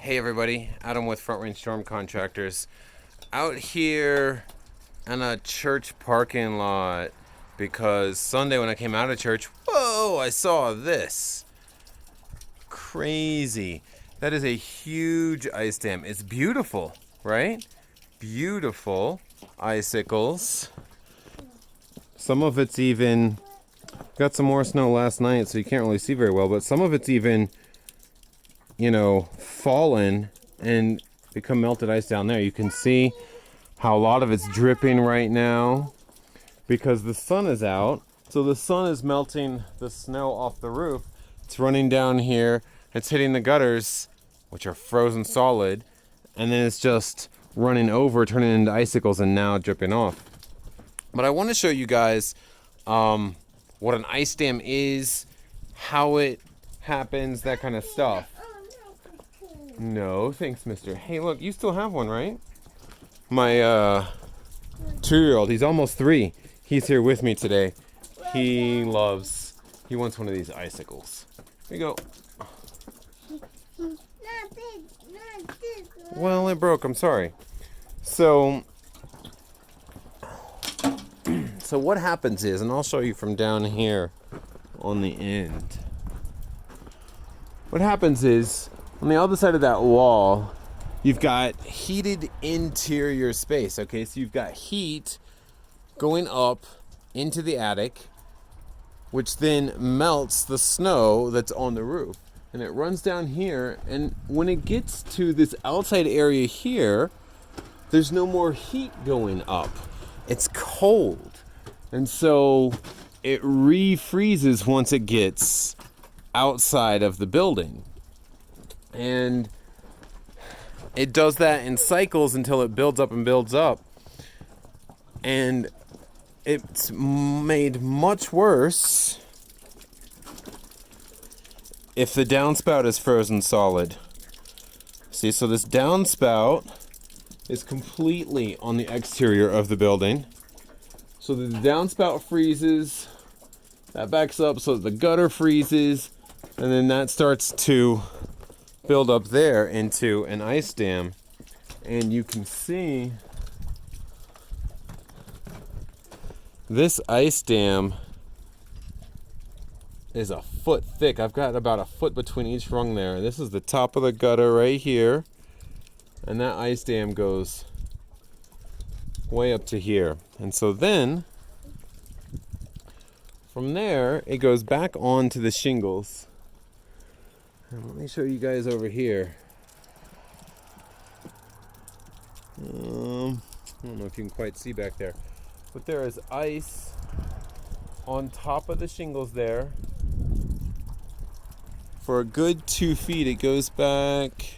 Hey everybody, Adam with Front Range Storm Contractors. Out here in a church parking lot because Sunday when I came out of church, whoa, I saw this. Crazy. That is a huge ice dam. It's beautiful, right? Beautiful icicles. Some of it's even got some more snow last night, so you can't really see very well, but some of it's even fallen and become melted ice down there. You can see how a lot of it's dripping right now because the sun is out. So the sun is melting the snow off the roof. It's running down here. It's hitting the gutters, which are frozen solid, and then it's just running over, turning into icicles, and now dripping off. But I want to show you guys what an ice dam is, how it happens, that kind of stuff. No, thanks, mister. Hey, look, you still have one, right? My 2-year-old, he's almost 3. He's here with me today. He wants one of these icicles. Here you go. Well, it broke, I'm sorry. So what happens is, and I'll show you from down here on the end. What happens is, on the other side of that wall, you've got heated interior space, okay? So you've got heat going up into the attic, which then melts the snow that's on the roof. And it runs down here, and when it gets to this outside area here, there's no more heat going up. It's cold. And so it refreezes once it gets outside of the building. And it does that in cycles until it builds up and builds up. And it's made much worse if the downspout is frozen solid. See, so this downspout is completely on the exterior of the building. So the downspout freezes, that backs up so that the gutter freezes, and then that starts to build up there into an ice dam. And you can see this ice dam is a foot thick. I've got about a foot between each rung there. This is the top of the gutter right here, and that ice dam goes way up to here. And so then from there it goes back onto the shingles. And let me show you guys over here. I don't know if you can quite see back there, but there is ice on top of the shingles there. For a good 2 feet, it goes back.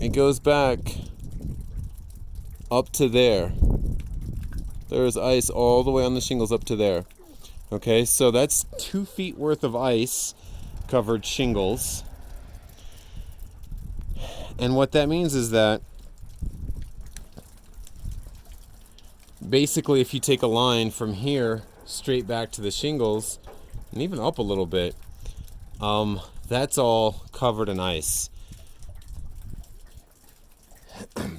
It goes back up to there. There is ice all the way on the shingles up to there. Okay, so that's 2 feet worth of ice covered shingles. And what that means is that basically if you take a line from here straight back to the shingles and even up a little bit, that's all covered in ice.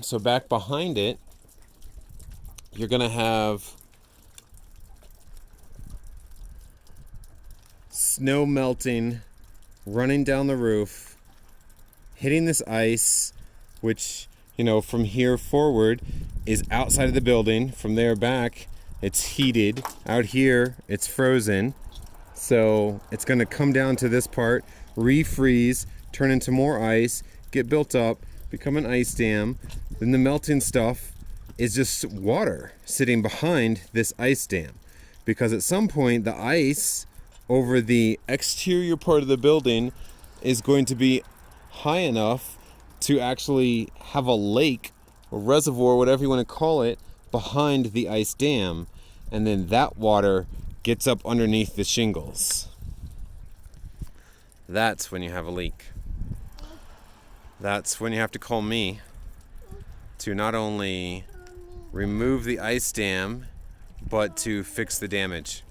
So back behind it, you're gonna have snow melting, running down the roof, hitting this ice, which, from here forward is outside of the building. From there back, it's heated. Out here, it's frozen. So it's going to come down to this part, refreeze, turn into more ice, get built up, become an ice dam. Then the melting stuff is just water sitting behind this ice dam. Because at some point, the ice over the exterior part of the building is going to be high enough to actually have a lake or reservoir, whatever you want to call it, behind the ice dam. And then that water gets up underneath the shingles. That's when you have a leak. That's when you have to call me to not only remove the ice dam, but to fix the damage.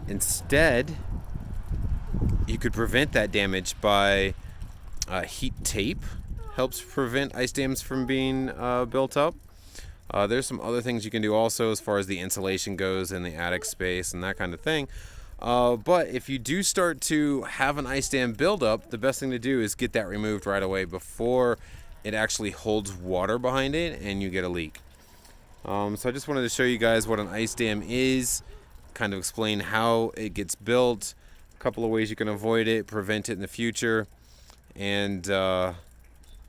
Instead, you could prevent that damage by heat tape. Helps prevent ice dams from being built up. There's some other things you can do also as far as the insulation goes in the attic space and that kind of thing. But if you do start to have an ice dam buildup, the best thing to do is get that removed right away before it actually holds water behind it and you get a leak. So I just wanted to show you guys what an ice dam is, kind of explain how it gets built, a couple of ways you can avoid it, prevent it in the future, and then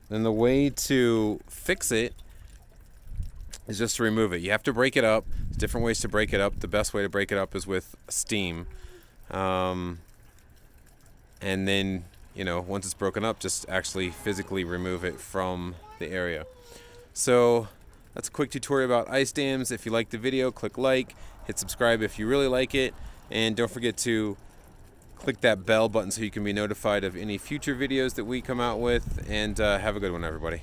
the way to fix it is just to remove it. You have to break it up. There's different ways to break it up. The best way to break it up is with steam. And then, once it's broken up, just actually physically remove it from the area. So that's a quick tutorial about ice dams. If you liked the video, click like, hit subscribe if you really like it, and don't forget to click that bell button so you can be notified of any future videos that we come out with, and have a good one, everybody.